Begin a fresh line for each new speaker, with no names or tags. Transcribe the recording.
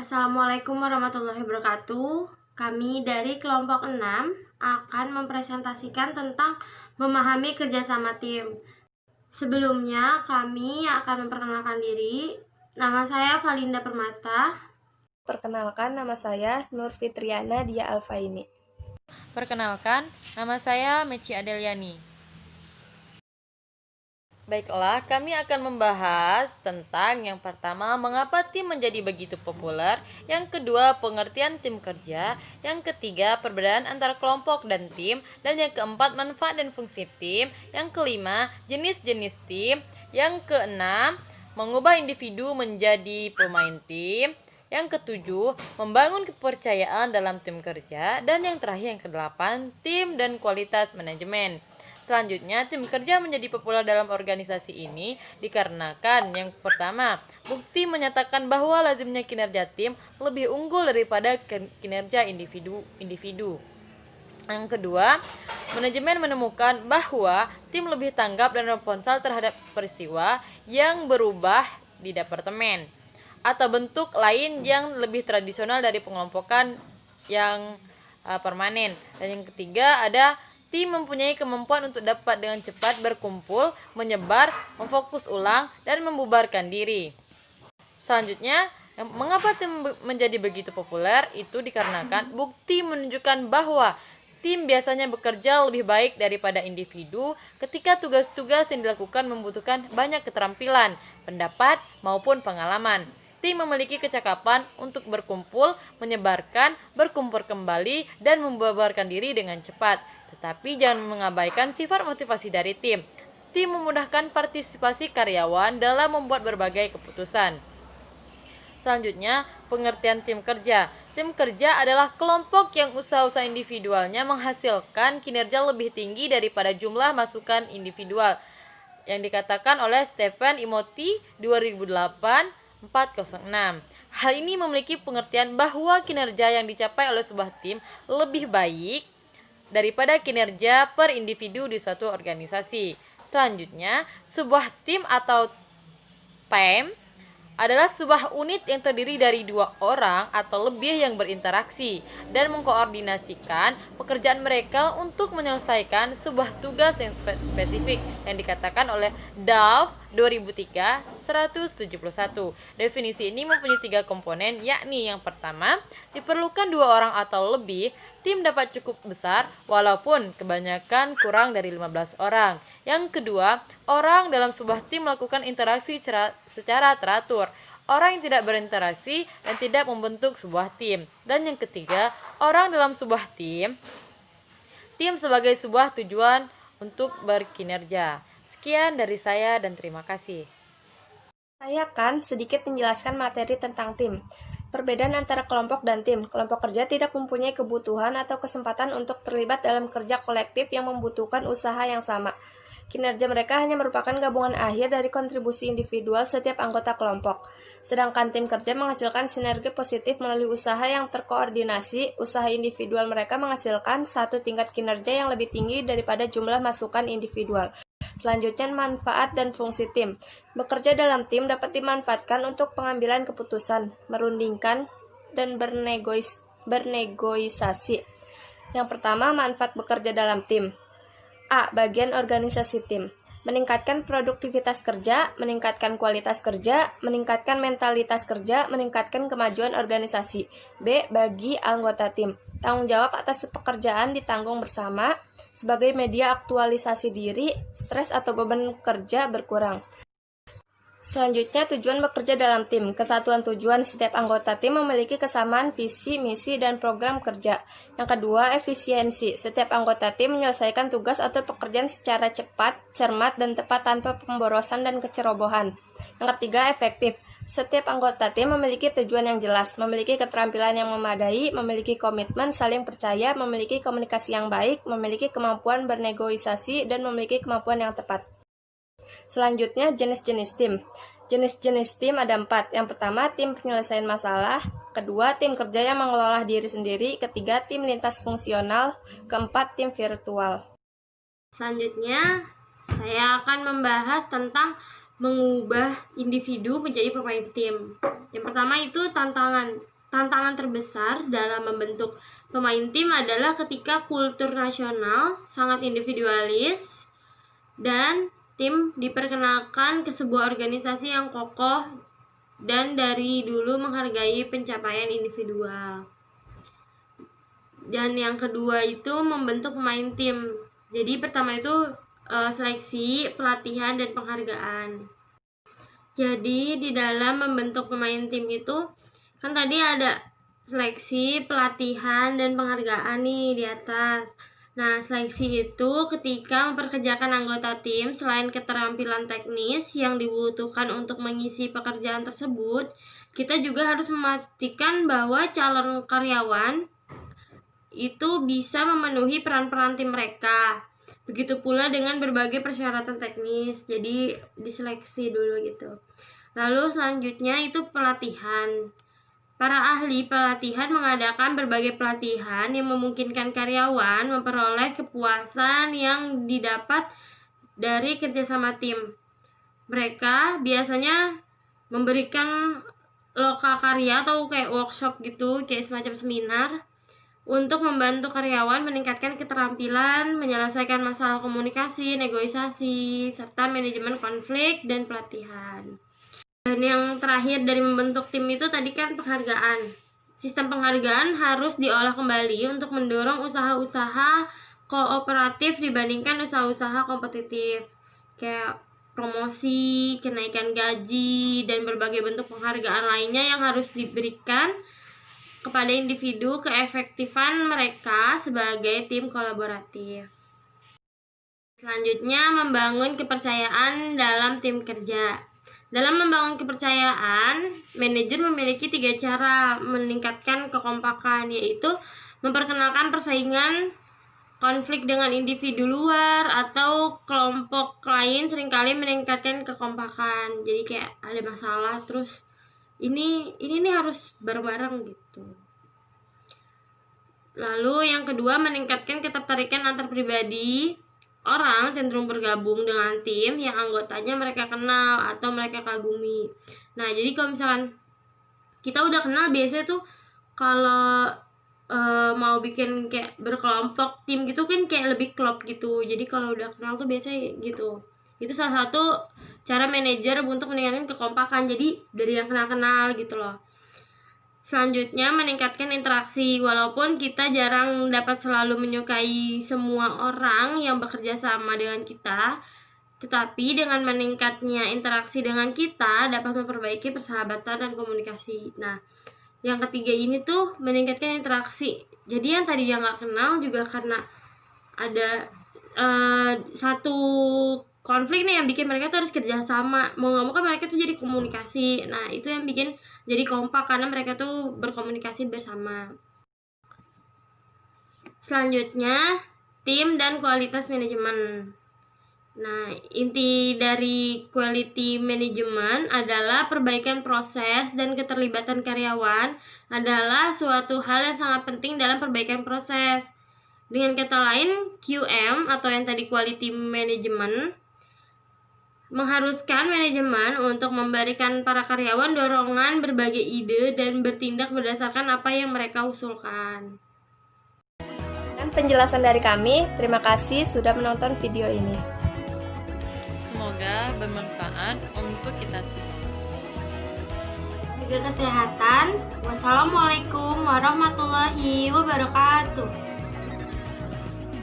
Assalamualaikum warahmatullahi wabarakatuh. Kami dari kelompok 6 akan mempresentasikan tentang memahami kerjasama tim. Sebelumnya kami akan memperkenalkan diri. Nama saya Valinda Permata.
Perkenalkan, nama saya Nur Fitriana Dia Alfaini.
Perkenalkan, nama saya Meci Adeliani. Baiklah, kami akan membahas tentang yang pertama, mengapa tim menjadi begitu populer, yang kedua, pengertian tim kerja, yang ketiga, perbedaan antara kelompok dan tim, dan yang keempat, manfaat dan fungsi tim, yang kelima, jenis-jenis tim, yang keenam, mengubah individu menjadi pemain tim, yang ketujuh, membangun kepercayaan dalam tim kerja, dan yang terakhir yang kedelapan, tim dan kualitas manajemen. Selanjutnya, tim kerja menjadi populer dalam organisasi ini dikarenakan yang pertama, bukti menyatakan bahwa lazimnya kinerja tim lebih unggul daripada kinerja individu. Yang kedua, manajemen menemukan bahwa tim lebih tanggap dan responsif terhadap peristiwa yang berubah di departemen atau bentuk lain yang lebih tradisional dari pengelompokan yang permanen. Dan yang ketiga, ada tim mempunyai kemampuan untuk dapat dengan cepat berkumpul, menyebar, memfokus ulang, dan membubarkan diri. Selanjutnya, mengapa tim menjadi begitu populer? Itu dikarenakan bukti menunjukkan bahwa tim biasanya bekerja lebih baik daripada individu ketika tugas-tugas yang dilakukan membutuhkan banyak keterampilan, pendapat, maupun pengalaman. Tim memiliki kecakapan untuk berkumpul, menyebarkan, berkumpul kembali, dan membubarkan diri dengan cepat. Tetapi jangan mengabaikan sifat motivasi dari tim. Tim memudahkan partisipasi karyawan dalam membuat berbagai keputusan. Selanjutnya, pengertian tim kerja. Tim kerja adalah kelompok yang usaha-usaha individualnya menghasilkan kinerja lebih tinggi daripada jumlah masukan individual, yang dikatakan oleh Stephen Imoti 2008 406. Hal ini memiliki pengertian bahwa kinerja yang dicapai oleh sebuah tim lebih baik daripada kinerja per individu di suatu organisasi. Selanjutnya, sebuah tim atau tim adalah sebuah unit yang terdiri dari 2 orang atau lebih yang berinteraksi dan mengkoordinasikan pekerjaan mereka untuk menyelesaikan sebuah tugas yang spesifik, yang dikatakan oleh Duff 2003-171. Definisi ini mempunyai 3 komponen, yakni yang pertama, diperlukan 2 orang atau lebih, tim dapat cukup besar walaupun kebanyakan kurang dari 15 orang. Yang kedua, orang dalam sebuah tim melakukan interaksi secara teratur. Orang yang tidak berinteraksi dan tidak membentuk sebuah tim. Dan yang ketiga, orang dalam sebuah tim sebagai sebuah tujuan untuk berkinerja. Sekian dari saya dan terima kasih.
Saya akan sedikit menjelaskan materi tentang tim. Perbedaan antara kelompok dan tim. Kelompok kerja tidak mempunyai kebutuhan atau kesempatan untuk terlibat dalam kerja kolektif yang membutuhkan usaha yang sama. Kinerja mereka hanya merupakan gabungan akhir dari kontribusi individual setiap anggota kelompok. Sedangkan tim kerja menghasilkan sinergi positif melalui usaha yang terkoordinasi. Usaha individual mereka menghasilkan satu tingkat kinerja yang lebih tinggi daripada jumlah masukan individual. Selanjutnya, manfaat dan fungsi tim. Bekerja dalam tim dapat dimanfaatkan untuk pengambilan keputusan, merundingkan, dan bernegosiasi. Yang pertama, manfaat bekerja dalam tim. A. Bagian organisasi tim. Meningkatkan produktivitas kerja, meningkatkan kualitas kerja, meningkatkan mentalitas kerja, meningkatkan kemajuan organisasi. B. Bagi anggota tim. Tanggung jawab atas pekerjaan ditanggung bersama. Sebagai media aktualisasi diri, stres atau beban kerja berkurang. Selanjutnya, tujuan bekerja dalam tim. Kesatuan tujuan setiap anggota tim memiliki kesamaan visi, misi, dan program kerja. Yang kedua, efisiensi. Setiap anggota tim menyelesaikan tugas atau pekerjaan secara cepat, cermat, dan tepat tanpa pemborosan dan kecerobohan. Yang ketiga, efektif. Setiap anggota tim memiliki tujuan yang jelas, memiliki keterampilan yang memadai, memiliki komitmen, saling percaya, memiliki komunikasi yang baik, memiliki kemampuan bernegosiasi, dan memiliki kemampuan yang tepat. Selanjutnya, jenis-jenis tim. Jenis-jenis tim ada 4. Yang pertama, tim penyelesaian masalah. Kedua, tim kerja yang mengelola diri sendiri. Ketiga, tim lintas fungsional. Keempat, tim virtual.
Selanjutnya, saya akan membahas tentang mengubah individu menjadi pemain tim. Yang pertama itu tantangan. tantangan terbesar dalam membentuk pemain tim adalah ketika kultur nasional sangat individualis dan tim diperkenalkan ke sebuah organisasi yang kokoh dan dari dulu menghargai pencapaian individual. Dan yang kedua itu membentuk pemain tim. Jadi pertama itu seleksi, pelatihan, dan penghargaan. Jadi di dalam membentuk pemain tim itu kan tadi ada seleksi, pelatihan, dan penghargaan nih di atas. Nah, seleksi itu ketika memperkerjakan anggota tim selain keterampilan teknis yang dibutuhkan untuk mengisi pekerjaan tersebut, kita juga harus memastikan bahwa calon karyawan itu bisa memenuhi peran-peran tim mereka. Begitu pula dengan berbagai persyaratan teknis. Jadi diseleksi dulu gitu. Lalu selanjutnya itu pelatihan. Para ahli pelatihan mengadakan berbagai pelatihan yang memungkinkan karyawan memperoleh kepuasan yang didapat dari kerjasama tim. Mereka biasanya memberikan lokakarya atau kayak workshop gitu, kayak semacam seminar untuk membantu karyawan meningkatkan keterampilan, menyelesaikan masalah komunikasi, negosiasi, serta manajemen konflik dan pelatihan. Dan yang terakhir dari membentuk tim itu tadi kan penghargaan. Sistem penghargaan harus diolah kembali untuk mendorong usaha-usaha kooperatif dibandingkan usaha-usaha kompetitif. Kayak promosi, kenaikan gaji, dan berbagai bentuk penghargaan lainnya yang harus diberikan kepada individu keefektifan mereka sebagai tim kolaboratif. Selanjutnya, membangun kepercayaan dalam tim kerja. Dalam membangun kepercayaan, manajer memiliki 3 cara meningkatkan kekompakan, yaitu memperkenalkan persaingan, konflik dengan individu luar, atau kelompok lain seringkali meningkatkan kekompakan. Jadi kayak ada masalah, terus ini nih harus bareng-bareng gitu. Lalu yang kedua, meningkatkan ketertarikan antar pribadi. Orang cenderung bergabung dengan tim yang anggotanya mereka kenal atau mereka kagumi. Nah, jadi kalau misalkan kita udah kenal, biasanya tuh kalau mau bikin kayak berkelompok tim gitu kan kayak lebih klop gitu. Jadi kalau udah kenal tuh biasanya gitu. Itu salah satu cara manajer untuk meningkatkan kekompakan. Jadi dari yang kenal-kenal gitu loh. Selanjutnya, meningkatkan interaksi. Walaupun kita jarang dapat selalu menyukai semua orang yang bekerja sama dengan kita, tetapi dengan meningkatnya interaksi dengan kita dapat memperbaiki persahabatan dan komunikasi. Nah, yang ketiga ini tuh meningkatkan interaksi. Jadi yang tadi yang nggak kenal juga karena ada satu konflik nih yang bikin mereka tuh harus kerja sama. Mau nggak mau kan mereka tuh jadi komunikasi. Nah, itu yang bikin jadi kompak karena mereka tuh berkomunikasi bersama. Selanjutnya, tim dan kualitas manajemen. Nah, inti dari quality management adalah perbaikan proses dan keterlibatan karyawan adalah suatu hal yang sangat penting dalam perbaikan proses. Dengan kata lain, QM atau yang tadi quality management mengharuskan manajemen untuk memberikan para karyawan dorongan berbagai ide dan bertindak berdasarkan apa yang mereka usulkan.
Dan penjelasan dari kami, terima kasih sudah menonton video ini.
Semoga bermanfaat untuk kita semua.
Jaga kesehatan. Wassalamualaikum warahmatullahi wabarakatuh.